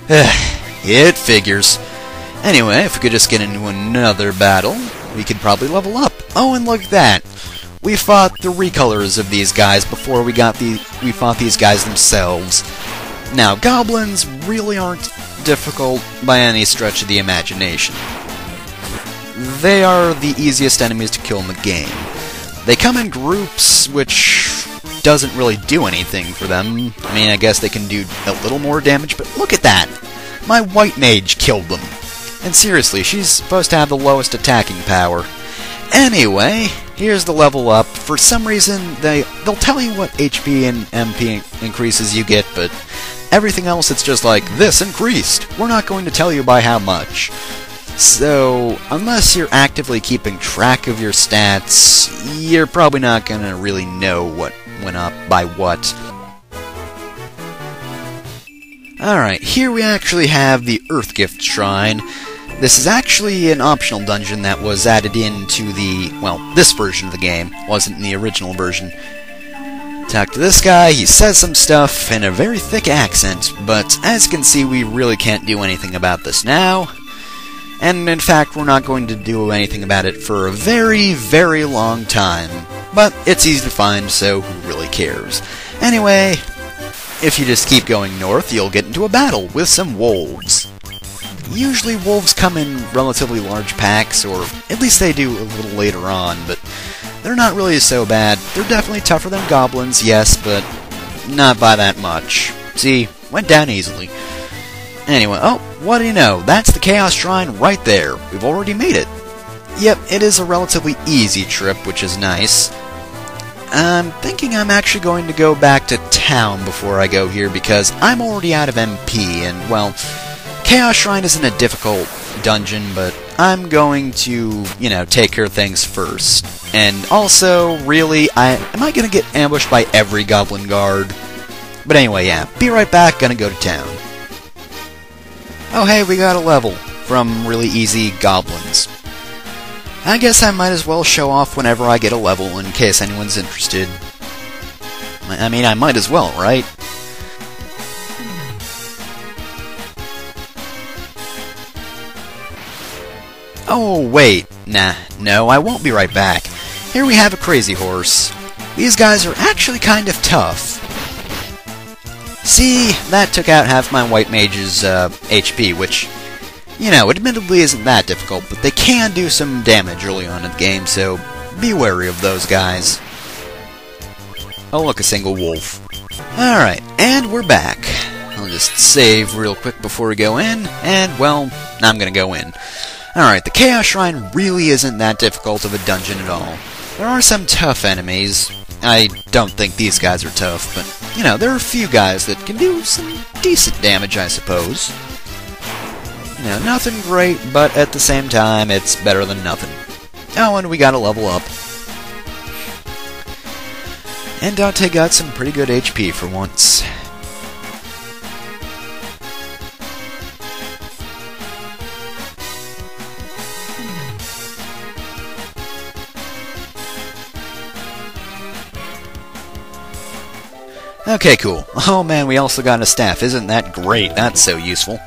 It figures. Anyway, if we could just get into another battle, we could probably level up. Oh, and look at that. We fought the recolors of these guys before we fought these guys themselves. Now, goblins really aren't difficult by any stretch of the imagination. They are the easiest enemies to kill in the game. They come in groups, which doesn't really do anything for them. I mean, I guess they can do a little more damage, but look at that! My white mage killed them. And seriously, she's supposed to have the lowest attacking power. Anyway, here's the level up. For some reason, they'll tell you what HP and MP increases you get, but everything else it's just like, this increased! We're not going to tell you by how much. So, unless you're actively keeping track of your stats, you're probably not going to really know what went up by what. Alright, here we actually have the Earth Gift Shrine. This is actually an optional dungeon that was added into this version of the game. Wasn't in the original version. Talk to this guy, he says some stuff in a very thick accent, but as you can see, we really can't do anything about this now. And in fact, we're not going to do anything about it for a very, very long time. But it's easy to find, so who really cares? Anyway, if you just keep going north, you'll get into a battle with some wolves. Usually wolves come in relatively large packs, or at least they do a little later on, but they're not really so bad. They're definitely tougher than goblins, yes, but not by that much. See, went down easily. Anyway, oh, what do you know? That's the Chaos Shrine right there. We've already made it. Yep, it is a relatively easy trip, which is nice. I'm thinking I'm actually going to go back to town before I go here, because I'm already out of MP, and, well, Chaos Shrine isn't a difficult dungeon, but I'm going to, take care of things first. And also, really, am I going to get ambushed by every goblin guard? But anyway, yeah, be right back, gonna go to town. Oh hey, we got a level from really easy goblins. I guess I might as well show off whenever I get a level in case anyone's interested. I mean, I might as well, right? Oh, wait. No, I won't be right back. Here we have a crazy horse. These guys are actually kind of tough. See, that took out half my white mage's HP, which, admittedly isn't that difficult, but they can do some damage early on in the game, so be wary of those guys. Oh look, a single wolf. Alright, and we're back. I'll just save real quick before we go in, and, well, I'm gonna go in. Alright, the Chaos Shrine really isn't that difficult of a dungeon at all. There are some tough enemies. I don't think these guys are tough, but, there are a few guys that can do some decent damage, I suppose. Nothing great, but at the same time, it's better than nothing. Oh, and we gotta level up. And Dante got some pretty good HP for once. Okay, cool. Oh man, we also got a staff. Isn't that great? That's so useful.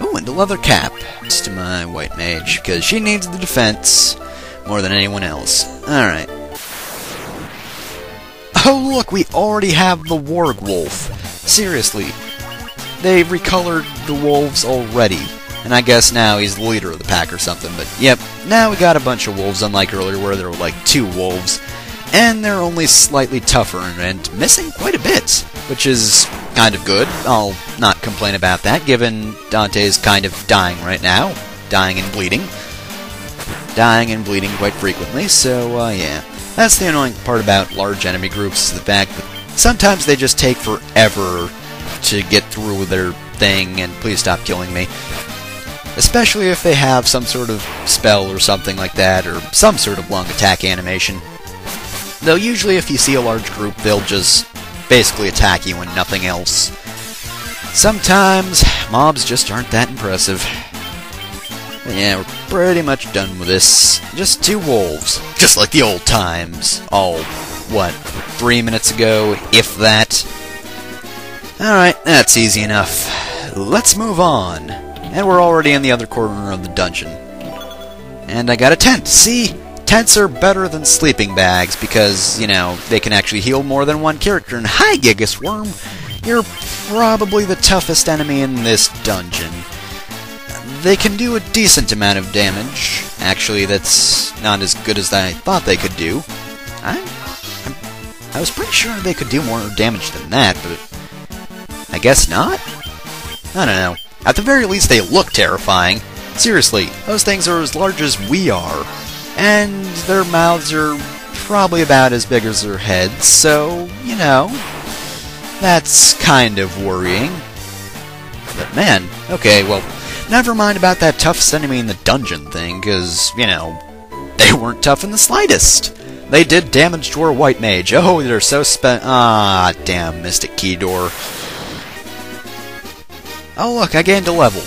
Ooh, and a leather cap. It's to my white mage, because she needs the defense more than anyone else. Alright. Oh look, we already have the warg wolf. Seriously. They recolored the wolves already. And I guess now he's the leader of the pack or something, but yep, now we got a bunch of wolves, unlike earlier where there were like 2 wolves. And they're only slightly tougher and missing quite a bit, which is kind of good. I'll not complain about that, given Dante's kind of dying right now. Dying and bleeding. Dying and bleeding quite frequently, so, yeah. That's the annoying part about large enemy groups, is the fact that sometimes they just take forever to get through their thing, and please stop killing me. Especially if they have some sort of spell or something like that, or some sort of long attack animation. Though usually if you see a large group, they'll just basically attack you and nothing else. Sometimes, mobs just aren't that impressive. But yeah, we're pretty much done with this. Just 2 wolves. Just like the old times. All, 3 minutes ago, if that? Alright, that's easy enough. let's move on. And we're already in the other corner of the dungeon. And I got a tent. See? Tents are better than sleeping bags because, you know, they can actually heal more than one character. And hi, Gigas Worm! You're probably the toughest enemy in this dungeon. They can do a decent amount of damage. Actually, that's not as good as I thought they could do. I was pretty sure they could do more damage than that, but I guess not? I don't know. At the very least, they look terrifying. Seriously, those things are as large as we are. And their mouths are probably about as big as their heads, so, you know, that's kind of worrying. But man, okay, well, never mind about that toughest enemy in the dungeon thing, because, you know, they weren't tough in the slightest. They did damage to our white mage. Oh, they're so ah, damn, Mystic Key Door. Oh look, I gained a level.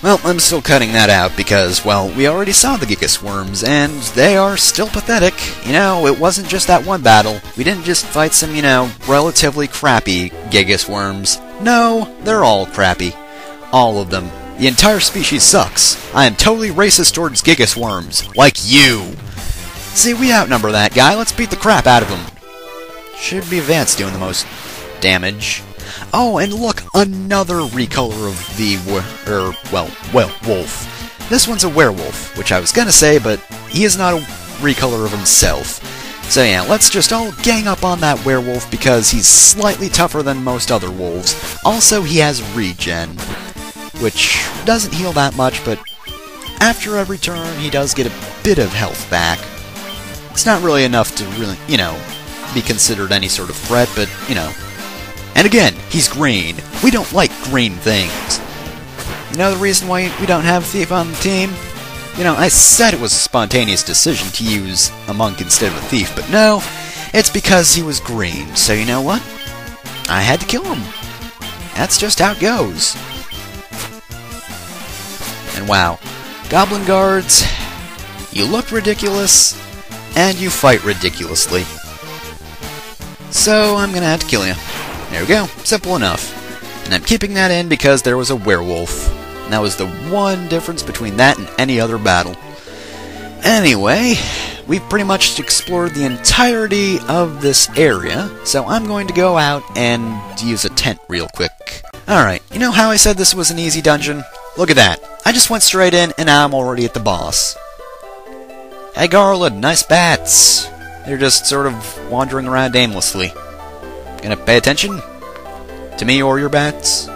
Well, I'm still cutting that out because, well, we already saw the Gigas Worms, and they are still pathetic. You know, it wasn't just that one battle. We didn't just fight some, you know, relatively crappy Gigas Worms. No, they're all crappy. All of them. The entire species sucks. I am totally racist towards Gigas Worms. Like you! See, we outnumber that guy. Let's beat the crap out of him. Should be Vance doing the most damage. Oh, and look, another recolor of the wolf. This one's a werewolf, which I was gonna say, but he is not a recolor of himself. So yeah, let's just all gang up on that werewolf because he's slightly tougher than most other wolves. Also, he has regen, which doesn't heal that much, but after every turn, he does get a bit of health back. It's not really enough to really, you know, be considered any sort of threat, but, you know. And again, he's green. We don't like green things. You know the reason why we don't have Thief on the team? You know, I said it was a spontaneous decision to use a monk instead of a thief, but no, it's because he was green. So you know what? I had to kill him. That's just how it goes. And wow, Goblin Guards, you look ridiculous, and you fight ridiculously. So I'm gonna have to kill you. There we go. Simple enough. And I'm keeping that in because there was a werewolf. And that was the one difference between that and any other battle. Anyway, we've pretty much explored the entirety of this area, so I'm going to go out and use a tent real quick. Alright, you know how I said this was an easy dungeon? Look at that. I just went straight in, and now I'm already at the boss. Hey Garland, nice bats. They're just sort of wandering around aimlessly. Gonna pay attention? To me or your bats?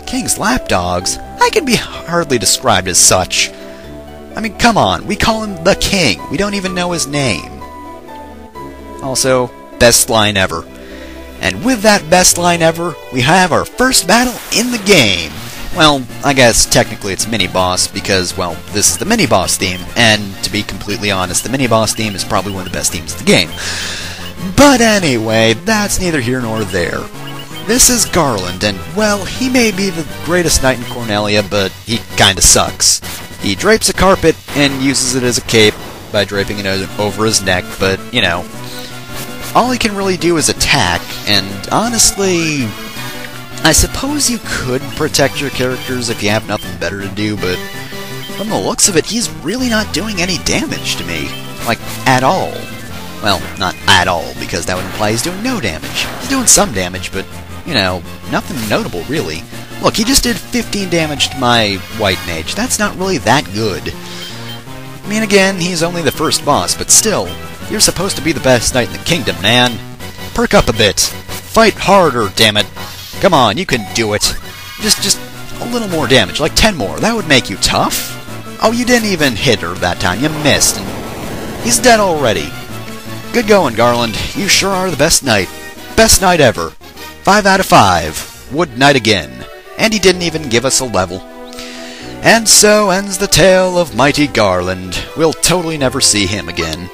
King's lapdogs? I can be hardly described as such. I mean, come on, we call him the King. We don't even know his name. Also, best line ever. And with that best line ever, we have our first battle in the game. Well, I guess technically it's mini-boss because, well, this is the mini-boss theme, and to be completely honest, the mini-boss theme is probably one of the best themes of the game. But anyway, that's neither here nor there. This is Garland, and, well, he may be the greatest knight in Cornelia, but he kinda sucks. He drapes a carpet and uses it as a cape by draping it over his neck, but, you know, all he can really do is attack, and honestly, I suppose you could protect your characters if you have nothing better to do, but from the looks of it, he's really not doing any damage to me. Like, at all. Well, not at all, because that would imply he's doing no damage. He's doing some damage, but, you know, nothing notable, really. Look, he just did 15 damage to my white mage. That's not really that good. I mean, again, he's only the first boss, but still, you're supposed to be the best knight in the kingdom, man. Perk up a bit. Fight harder, damn it. Come on, you can do it. Just a little more damage, like 10 more. That would make you tough. Oh, you didn't even hit her that time. You missed, and he's dead already. Good going, Garland. You sure are the best knight. Best knight ever. 5 out of 5. Would knight again. And he didn't even give us a level. And so ends the tale of mighty Garland. We'll totally never see him again.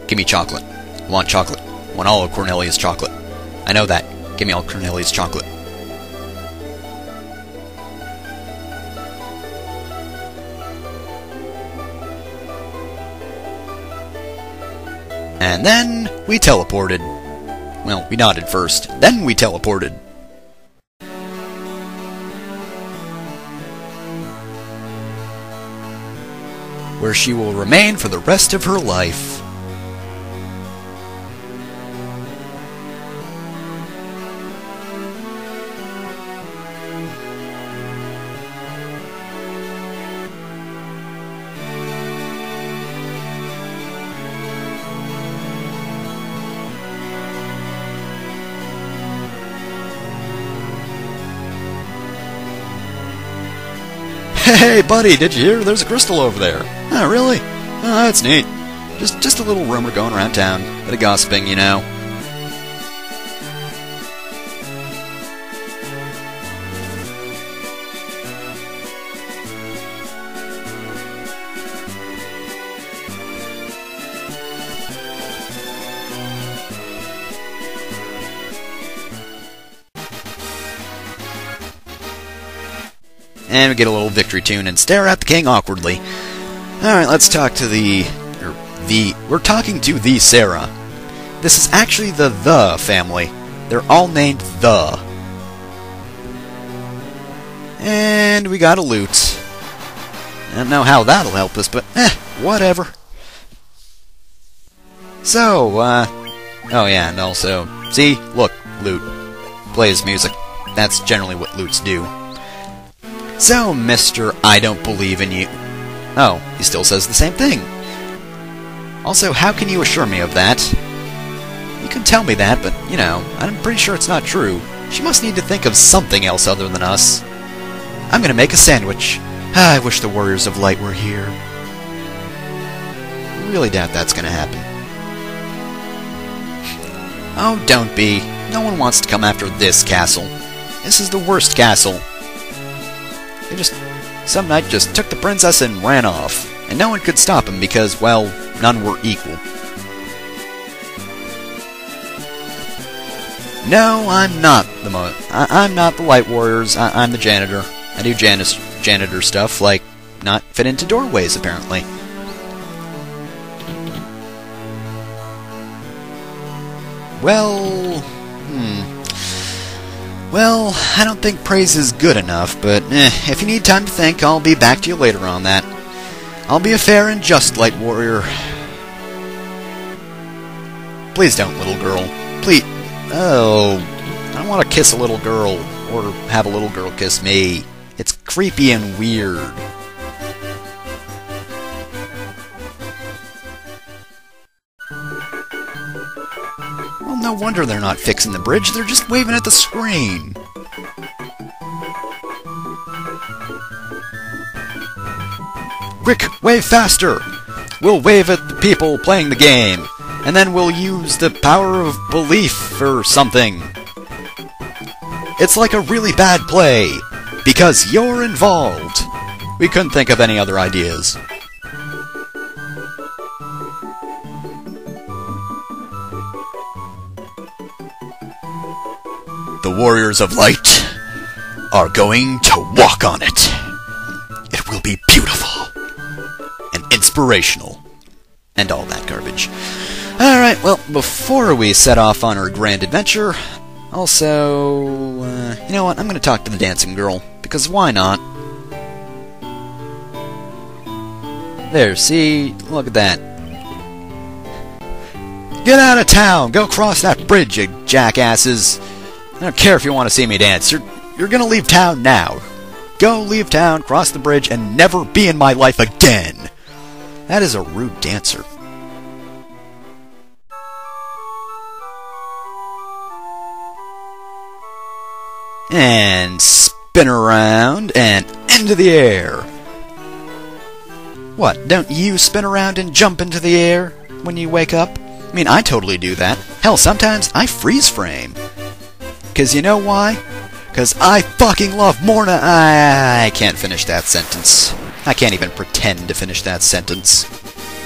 Give me chocolate. I want chocolate. I want all of Cornelia's chocolate. I know that. Give me all Cornelia's chocolate. And then we teleported. Well, we nodded first, then we teleported. Where she will remain for the rest of her life. Hey, buddy, did you hear? There's a crystal over there. Oh, really? Oh, that's neat. Just a little rumor going around town. Bit of gossiping, you know. And we get a little victory tune and stare at the king awkwardly. Alright, let's talk to we're talking to the Sarah. This is actually the family. They're all named The. And we got a loot. I don't know how that'll help us, but whatever. So, oh yeah, and also, see, look, loot. Plays music. That's generally what loots do. So, Mr. I don't believe in you. Oh, he still says the same thing. Also, how can you assure me of that? You can tell me that, but, you know, I'm pretty sure it's not true. She must need to think of something else other than us. I'm gonna make a sandwich. I wish the Warriors of Light were here. I really doubt that's gonna happen. Oh, don't be. No one wants to come after this castle. This is the worst castle. Some knight just took the princess and ran off, and no one could stop him because, well, none were equal. No, I'm not I'm not the Light Warriors. I'm the janitor. I do janitor stuff, like not fit into doorways, apparently. Well, Well, I don't think praise is good enough, but if you need time to think, I'll be back to you later on that. I'll be a fair and just Light Warrior. Please don't, little girl. Please. Oh, I don't want to kiss a little girl, or have a little girl kiss me. It's creepy and weird. Well, no wonder they're not fixing the bridge, they're just waving at the screen. Quick, wave faster! We'll wave at the people playing the game, and then we'll use the power of belief or something. It's like a really bad play, because you're involved. We couldn't think of any other ideas. The Warriors of Light are going to walk on it. It will be beautiful and inspirational and all that garbage. Alright, well, before we set off on our grand adventure, also, you know what, I'm going to talk to the dancing girl, because why not? There, see? Look at that. Get out of town! Go cross that bridge, you jackasses! I don't care if you want to see me dance. You're gonna leave town now. Go leave town, cross the bridge, and never be in my life again. That is a rude dancer. And spin around and into the air. What, don't you spin around and jump into the air when you wake up? I mean, I totally do that. Hell, sometimes I freeze frame. Because you know why? Because I fucking love Morna. I can't finish that sentence. I can't even pretend to finish that sentence.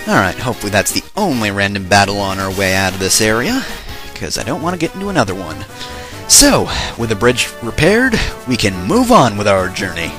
Alright, hopefully that's the only random battle on our way out of this area, because I don't want to get into another one. So, with the bridge repaired, we can move on with our journey.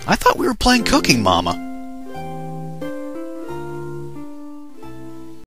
I thought we were playing Cooking Mama.